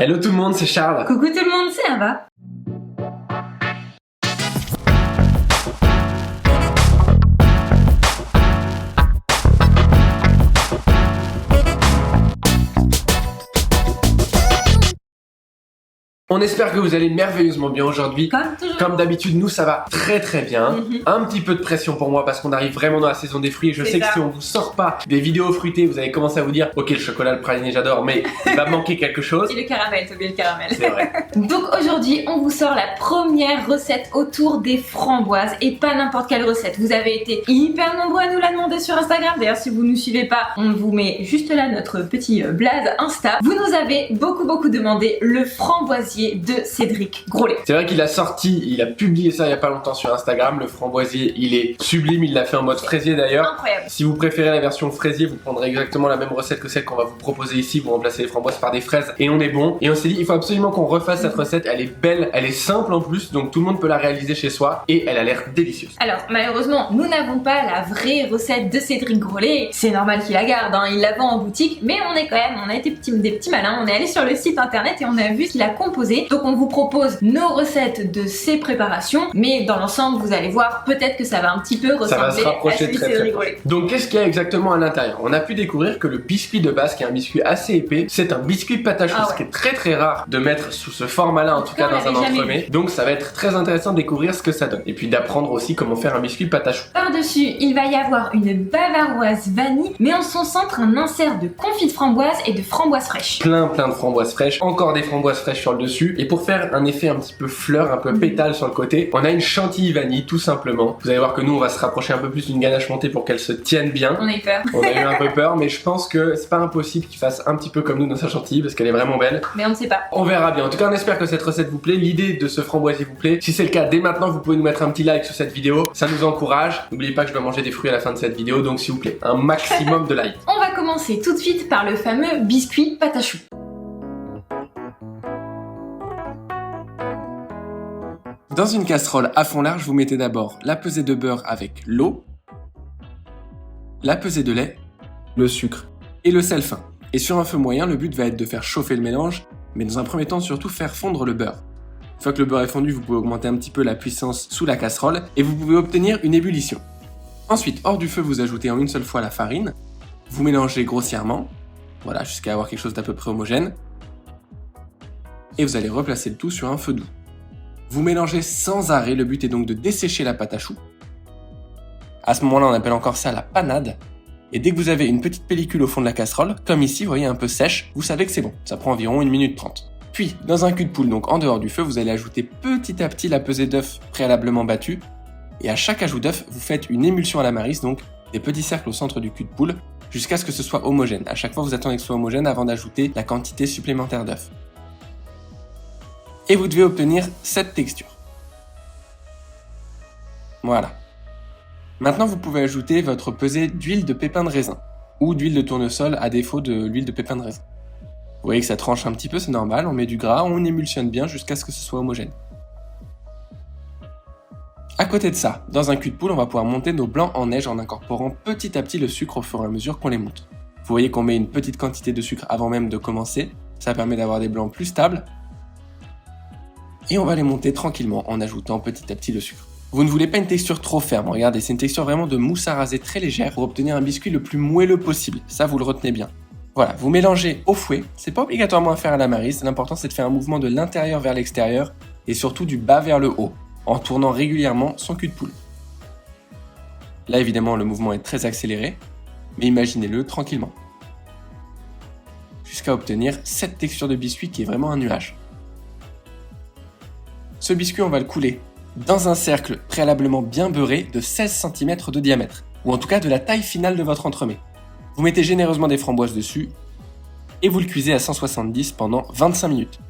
Hello tout le monde, c'est Charles. Coucou tout le monde, c'est Ava. On espère que vous allez merveilleusement bien aujourd'hui. Comme toujours. Comme d'habitude, nous ça va très très bien. Un petit peu de pression pour moi parce qu'on arrive vraiment dans la saison des fruits et je sais que si on vous sort pas des vidéos fruitées, vous allez commencer à vous dire ok, le chocolat, le praliné j'adore, mais il va manquer quelque chose. Et le caramel, t'as oublié le caramel. C'est vrai. Donc aujourd'hui, on vous sort la première recette autour des framboises et pas n'importe quelle recette. Vous avez été hyper nombreux à nous la demander sur Instagram. D'ailleurs, si vous ne nous suivez pas, on vous met juste là notre petit blaze Insta. Vous nous avez beaucoup demandé le framboisier de Cédric Grolet. C'est vrai qu'il a publié ça il y a pas longtemps sur Instagram. Le framboisier, il est sublime, il l'a fait en mode fraisier d'ailleurs. Incroyable. Si vous préférez la version fraisier, vous prendrez exactement la même recette que celle qu'on va vous proposer ici. Vous remplacez les framboises par des fraises et on est bon. Et on s'est dit, il faut absolument qu'on refasse cette recette. Elle est belle, elle est simple en plus, donc tout le monde peut la réaliser chez soi et elle a l'air délicieuse. Alors malheureusement, nous n'avons pas la vraie recette de Cédric Grolet. C'est normal qu'il la garde, hein. Il la vend en boutique, mais on a été des petits malins. On est allé sur le site internet et on a vu ce qu'il a composé. Donc on vous propose nos recettes de ces préparations, mais dans l'ensemble, vous allez voir, peut-être que ça va un petit peu ressembler à celui de Cédric Grolet. Donc qu'est-ce qu'il y a exactement à l'intérieur? On a pu découvrir que le biscuit de base, qui est un biscuit assez épais, c'est un biscuit pâte à choux, ce qui est très rare de mettre sous ce format-là, en tout cas dans un entremets. Donc ça va être très intéressant de découvrir ce que ça donne. Et puis d'apprendre aussi comment faire un biscuit pâte à choux. Par-dessus, il va y avoir une bavaroise vanille, mais en son centre un insert de confit de framboise et de framboises fraîches. Plein de framboises fraîches, encore des framboises fraîches sur le dessus. Et pour faire un effet un petit peu fleur, un peu pétale sur le côté, on a une chantilly vanille tout simplement. Vous allez voir que nous on va se rapprocher un peu plus d'une ganache montée pour qu'elle se tienne bien. On a eu peur. On a eu un peu peur, mais je pense que c'est pas impossible qu'il fasse un petit peu comme nous dans sa chantilly parce qu'elle est vraiment belle. Mais on ne sait pas. On verra bien. En tout cas, on espère que cette recette vous plaît. L'idée de ce framboisier vous plaît. Si c'est le cas, dès maintenant, vous pouvez nous mettre un petit like sur cette vidéo. Ça nous encourage. N'oubliez pas que je dois manger des fruits à la fin de cette vidéo, donc s'il vous plaît, un maximum de likes. On va commencer tout de suite par le fameux biscuit pâte à choux. Dans une casserole à fond large, vous mettez d'abord la pesée de beurre avec l'eau, la pesée de lait, le sucre et le sel fin. Et sur un feu moyen, le but va être de faire chauffer le mélange, mais dans un premier temps surtout faire fondre le beurre. Une fois que le beurre est fondu, vous pouvez augmenter un petit peu la puissance sous la casserole et vous pouvez obtenir une ébullition. Ensuite, hors du feu, vous ajoutez en une seule fois la farine, vous mélangez grossièrement, voilà, jusqu'à avoir quelque chose d'à peu près homogène, et vous allez replacer le tout sur un feu doux. Vous mélangez sans arrêt, le but est donc de dessécher la pâte à choux. À ce moment-là, on appelle encore ça la panade. Et dès que vous avez une petite pellicule au fond de la casserole, comme ici, vous voyez, un peu sèche, vous savez que c'est bon. Ça prend environ 1 minute 30. Puis, dans un cul de poule, donc en dehors du feu, vous allez ajouter petit à petit la pesée d'œuf préalablement battue. Et à chaque ajout d'œuf, vous faites une émulsion à la maryse, donc des petits cercles au centre du cul de poule, jusqu'à ce que ce soit homogène. À chaque fois, vous attendez que ce soit homogène avant d'ajouter la quantité supplémentaire d'œuf. Et vous devez obtenir cette texture. Voilà. Maintenant, vous pouvez ajouter votre pesée d'huile de pépins de raisin ou d'huile de tournesol à défaut de l'huile de pépins de raisin. Vous voyez que ça tranche un petit peu, c'est normal, on met du gras, on émulsionne bien jusqu'à ce que ce soit homogène. À côté de ça, dans un cul de poule, on va pouvoir monter nos blancs en neige en incorporant petit à petit le sucre au fur et à mesure qu'on les monte. Vous voyez qu'on met une petite quantité de sucre avant même de commencer, ça permet d'avoir des blancs plus stables. Et on va les monter tranquillement en ajoutant petit à petit le sucre. Vous ne voulez pas une texture trop ferme, regardez, c'est une texture vraiment de mousse à raser très légère pour obtenir un biscuit le plus moelleux possible, ça vous le retenez bien. Voilà, vous mélangez au fouet, c'est pas obligatoirement à faire à la maryse, l'important c'est de faire un mouvement de l'intérieur vers l'extérieur et surtout du bas vers le haut, en tournant régulièrement son cul de poule. Là évidemment le mouvement est très accéléré, mais imaginez-le tranquillement. Jusqu'à obtenir cette texture de biscuit qui est vraiment un nuage. Ce biscuit, on va le couler dans un cercle préalablement bien beurré de 16 cm de diamètre, ou en tout cas de la taille finale de votre entremets. Vous mettez généreusement des framboises dessus, et vous le cuisez à 170 pendant 25 minutes.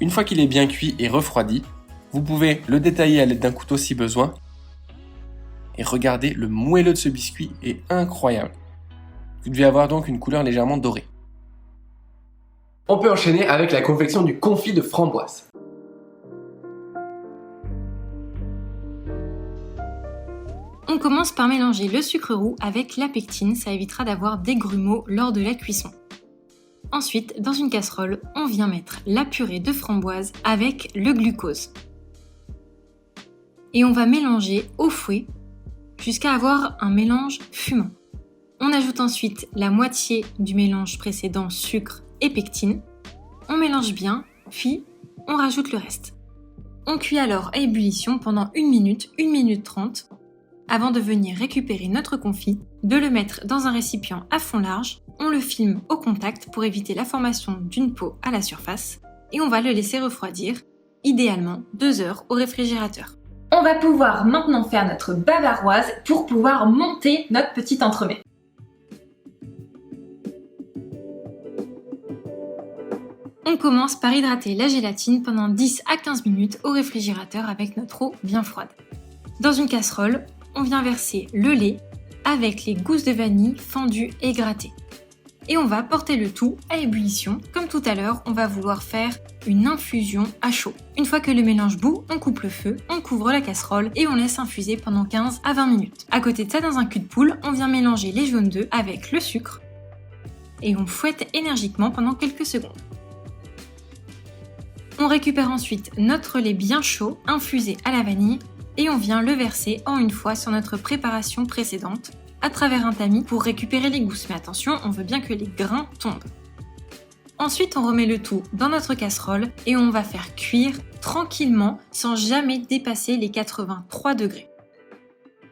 Une fois qu'il est bien cuit et refroidi, vous pouvez le détailler à l'aide d'un couteau si besoin, et regardez, le moelleux de ce biscuit est incroyable. Vous devez avoir donc une couleur légèrement dorée. On peut enchaîner avec la confection du confit de framboise. On commence par mélanger le sucre roux avec la pectine, ça évitera d'avoir des grumeaux lors de la cuisson. Ensuite, dans une casserole, on vient mettre la purée de framboise avec le glucose. Et on va mélanger au fouet jusqu'à avoir un mélange fumant. On ajoute ensuite la moitié du mélange précédent sucre et pectine. On mélange bien, puis on rajoute le reste. On cuit alors à ébullition pendant 1 minute 30, avant de venir récupérer notre confit, de le mettre dans un récipient à fond large. On le filme au contact pour éviter la formation d'une peau à la surface et on va le laisser refroidir, idéalement 2 heures au réfrigérateur. On va pouvoir maintenant faire notre bavaroise pour pouvoir monter notre petit entremets. On commence par hydrater la gélatine pendant 10 à 15 minutes au réfrigérateur avec notre eau bien froide. Dans une casserole, on vient verser le lait avec les gousses de vanille fendues et grattées. Et on va porter le tout à ébullition. Comme tout à l'heure, on va vouloir faire une infusion à chaud. Une fois que le mélange bout, on coupe le feu, on couvre la casserole et on laisse infuser pendant 15 à 20 minutes. À côté de ça, dans un cul de poule, on vient mélanger les jaunes d'œufs avec le sucre et on fouette énergiquement pendant quelques secondes. On récupère ensuite notre lait bien chaud, infusé à la vanille, et on vient le verser en une fois sur notre préparation précédente, à travers un tamis pour récupérer les gousses. Mais attention, on veut bien que les grains tombent. Ensuite, on remet le tout dans notre casserole et on va faire cuire tranquillement sans jamais dépasser les 83 degrés.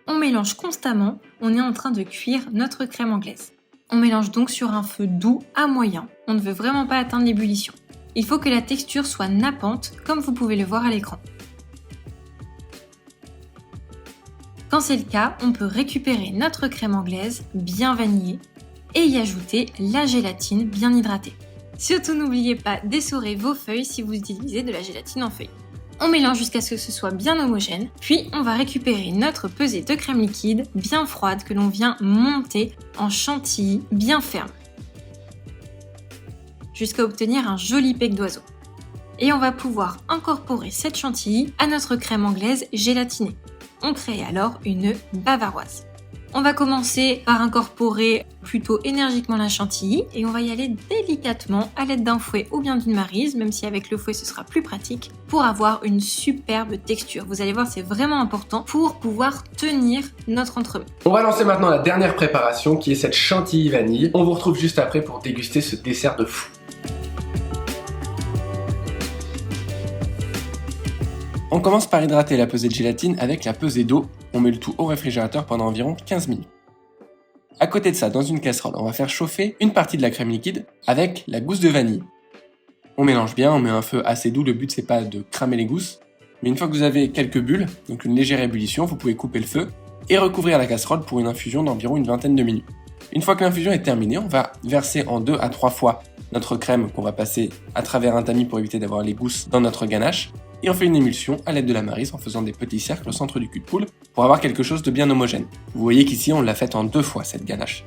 On mélange constamment, on est en train de cuire notre crème anglaise. On mélange donc sur un feu doux à moyen, on ne veut vraiment pas atteindre l'ébullition. Il faut que la texture soit nappante, comme vous pouvez le voir à l'écran. Quand c'est le cas, on peut récupérer notre crème anglaise bien vanillée et y ajouter la gélatine bien hydratée. Surtout n'oubliez pas d'essorer vos feuilles si vous utilisez de la gélatine en feuilles. On mélange jusqu'à ce que ce soit bien homogène, puis on va récupérer notre pesée de crème liquide bien froide que l'on vient monter en chantilly bien ferme, jusqu'à obtenir un joli bec d'oiseau. Et on va pouvoir incorporer cette chantilly à notre crème anglaise gélatinée. On crée alors une bavaroise. On va commencer par incorporer plutôt énergiquement la chantilly et on va y aller délicatement à l'aide d'un fouet ou bien d'une maryse, même si avec le fouet ce sera plus pratique, pour avoir une superbe texture. Vous allez voir, c'est vraiment important pour pouvoir tenir notre entremets. On va lancer maintenant la dernière préparation qui est cette chantilly vanille. On vous retrouve juste après pour déguster ce dessert de fou. On commence par hydrater la pesée de gélatine avec la pesée d'eau. On met le tout au réfrigérateur pendant environ 15 minutes. À côté de ça, dans une casserole, on va faire chauffer une partie de la crème liquide avec la gousse de vanille. On mélange bien, on met un feu assez doux, le but c'est pas de cramer les gousses. Mais une fois que vous avez quelques bulles, donc une légère ébullition, vous pouvez couper le feu et recouvrir la casserole pour une infusion d'environ une vingtaine de minutes. Une fois que l'infusion est terminée, on va verser en 2 à 3 fois notre crème qu'on va passer à travers un tamis pour éviter d'avoir les gousses dans notre ganache. Et on fait une émulsion à l'aide de la maryse en faisant des petits cercles au centre du cul de poule pour avoir quelque chose de bien homogène. Vous voyez qu'ici on l'a faite en 2 fois cette ganache.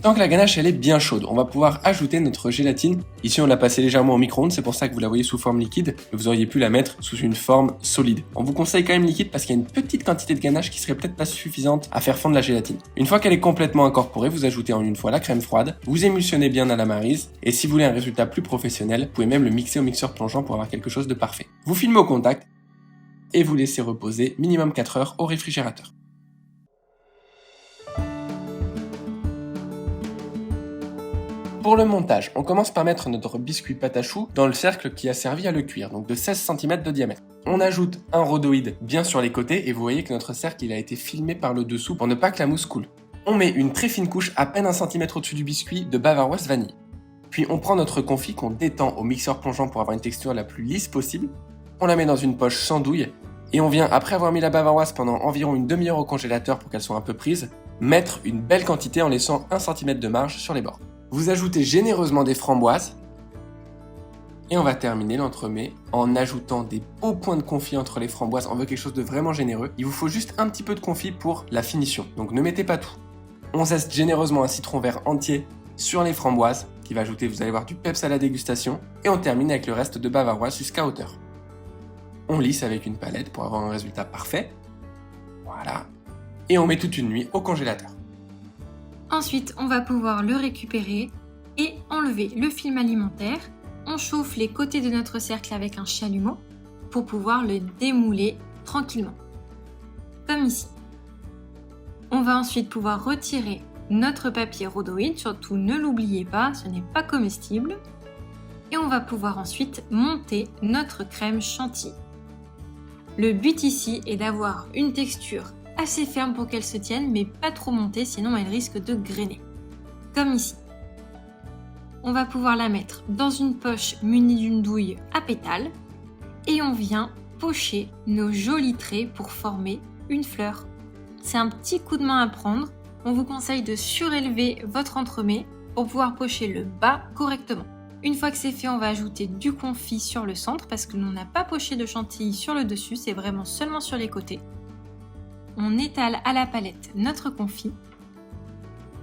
Tant que la ganache elle est bien chaude, on va pouvoir ajouter notre gélatine. Ici on l'a passée légèrement au micro-ondes, c'est pour ça que vous la voyez sous forme liquide, mais vous auriez pu la mettre sous une forme solide. On vous conseille quand même liquide parce qu'il y a une petite quantité de ganache qui serait peut-être pas suffisante à faire fondre la gélatine. Une fois qu'elle est complètement incorporée, vous ajoutez en une fois la crème froide, vous émulsionnez bien à la maryse, et si vous voulez un résultat plus professionnel, vous pouvez même le mixer au mixeur plongeant pour avoir quelque chose de parfait. Vous filmez au contact, et vous laissez reposer minimum 4 heures au réfrigérateur. Pour le montage, on commence par mettre notre biscuit pâte à choux dans le cercle qui a servi à le cuire, donc de 16 cm de diamètre. On ajoute un rhodoïde bien sur les côtés et vous voyez que notre cercle il a été filmé par le dessous pour ne pas que la mousse coule. On met une très fine couche, à peine 1 cm au-dessus du biscuit, de bavaroise vanille. Puis on prend notre confit qu'on détend au mixeur plongeant pour avoir une texture la plus lisse possible. On la met dans une poche sans douille et on vient, après avoir mis la bavaroise pendant environ une demi-heure au congélateur pour qu'elle soit un peu prise, mettre une belle quantité en laissant 1 cm de marge sur les bords. Vous ajoutez généreusement des framboises et on va terminer l'entremets en ajoutant des beaux points de confit entre les framboises. On veut quelque chose de vraiment généreux. Il vous faut juste un petit peu de confit pour la finition, donc ne mettez pas tout. On zeste généreusement un citron vert entier sur les framboises qui va ajouter, vous allez voir, du peps à la dégustation et on termine avec le reste de bavaroise jusqu'à hauteur. On lisse avec une palette pour avoir un résultat parfait. Voilà. Et on met toute une nuit au congélateur. Ensuite, on va pouvoir le récupérer et enlever le film alimentaire. On chauffe les côtés de notre cercle avec un chalumeau pour pouvoir le démouler tranquillement, comme ici. On va ensuite pouvoir retirer notre papier rhodoïde, surtout ne l'oubliez pas, ce n'est pas comestible. Et on va pouvoir ensuite monter notre crème chantilly. Le but ici est d'avoir une texture assez ferme pour qu'elle se tienne, mais pas trop montée, sinon elle risque de grainer. Comme ici. On va pouvoir la mettre dans une poche munie d'une douille à pétales et on vient pocher nos jolis traits pour former une fleur. C'est un petit coup de main à prendre. On vous conseille de surélever votre entremets pour pouvoir pocher le bas correctement. Une fois que c'est fait, on va ajouter du confit sur le centre parce que nous, on n'a pas poché de chantilly sur le dessus, c'est vraiment seulement sur les côtés. On étale à la palette notre confit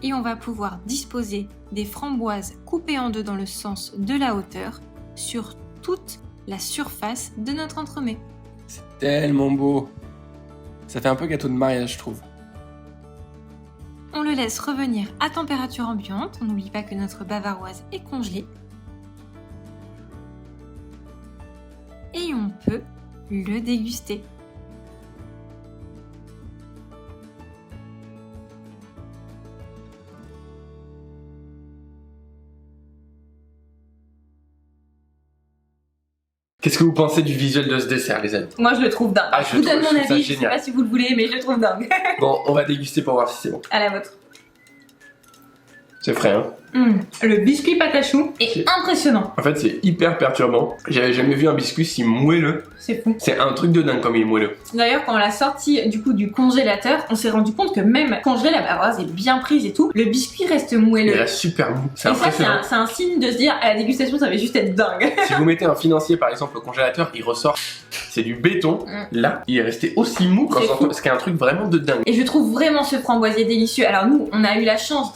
et on va pouvoir disposer des framboises coupées en deux dans le sens de la hauteur sur toute la surface de notre entremets. C'est tellement beau. Ça fait un peu gâteau de mariage, je trouve. On le laisse revenir à température ambiante. On n'oublie pas que notre bavaroise est congelée. Et on peut le déguster. Qu'est-ce que vous pensez du visuel de ce dessert, les amis? Moi, je le trouve dingue. Ah, je vous donne mon avis, je sais génial. pas si vous le voulez, mais je le trouve dingue. Bon, on va déguster pour voir si c'est bon. À la vôtre. C'est frais, hein? Le biscuit pâte à choux est impressionnant. En fait, c'est hyper perturbant. J'avais jamais vu un biscuit si moelleux. C'est fou. C'est un truc de dingue comme il est moelleux. D'ailleurs, quand on l'a sorti du congélateur, on s'est rendu compte que même congelé, la bavaroise est bien prise et tout, le biscuit reste Il moelleux. reste super mou. C'est Et ça, impressionnant. c'est un signe de se dire, à la dégustation, ça va juste être dingue. Si vous mettez un financier par exemple au congélateur, il ressort. C'est du béton. Là, il est resté aussi mou quand C'est on fou. ce qui est un truc vraiment de dingue. Et je trouve vraiment ce framboisier délicieux. Alors nous, on a eu la chance,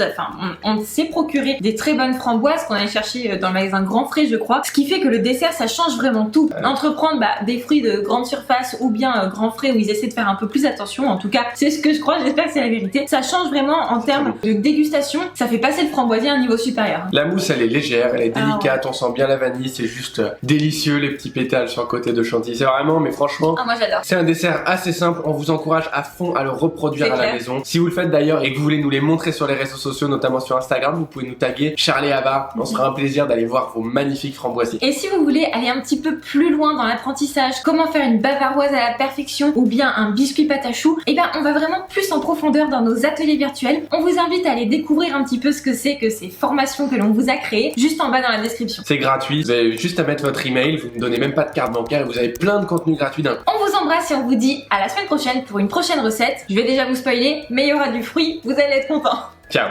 on s'est procuré des très bonnes framboises qu'on allait chercher dans le magasin Grand Frais, je crois. Ce qui fait que le dessert, ça change vraiment tout. Entreprendre des fruits de grande surface ou bien Grand Frais où ils essaient de faire un peu plus attention. En tout cas, c'est ce que je crois. J'espère que c'est la vérité. Ça change vraiment en termes de dégustation. Ça fait passer le framboisier à un niveau supérieur. La mousse, elle est légère, elle est Ah délicate, on sent bien la vanille, c'est juste délicieux les petits pétales sur le côté de chantilly. C'est vraiment, mais franchement, Ah, moi j'adore. c'est un dessert assez simple, on vous encourage à fond à le reproduire C'est à la clair. maison. Si vous le faites d'ailleurs et que vous voulez nous les montrer sur les réseaux sociaux, notamment sur Instagram, vous pouvez nous taguer Charlie Havard. On sera un plaisir d'aller voir vos magnifiques framboisiers. Et si vous voulez aller un petit peu plus loin dans l'apprentissage, comment faire une bavaroise à la perfection ou bien un biscuit pâte à choux, et ben on va vraiment plus en profondeur dans nos ateliers virtuels. On vous invite à aller découvrir un petit peu ce que c'est que ces formations que l'on vous a créées, juste en bas dans la description. C'est gratuit, vous avez juste à mettre votre email, vous ne donnez même pas de carte bancaire et vous avez plein de contenu gratuit d'un coup. On vous embrasse et on vous dit à la semaine prochaine pour une prochaine recette. Je vais déjà vous spoiler, mais il y aura du fruit, vous allez être contents. Ciao.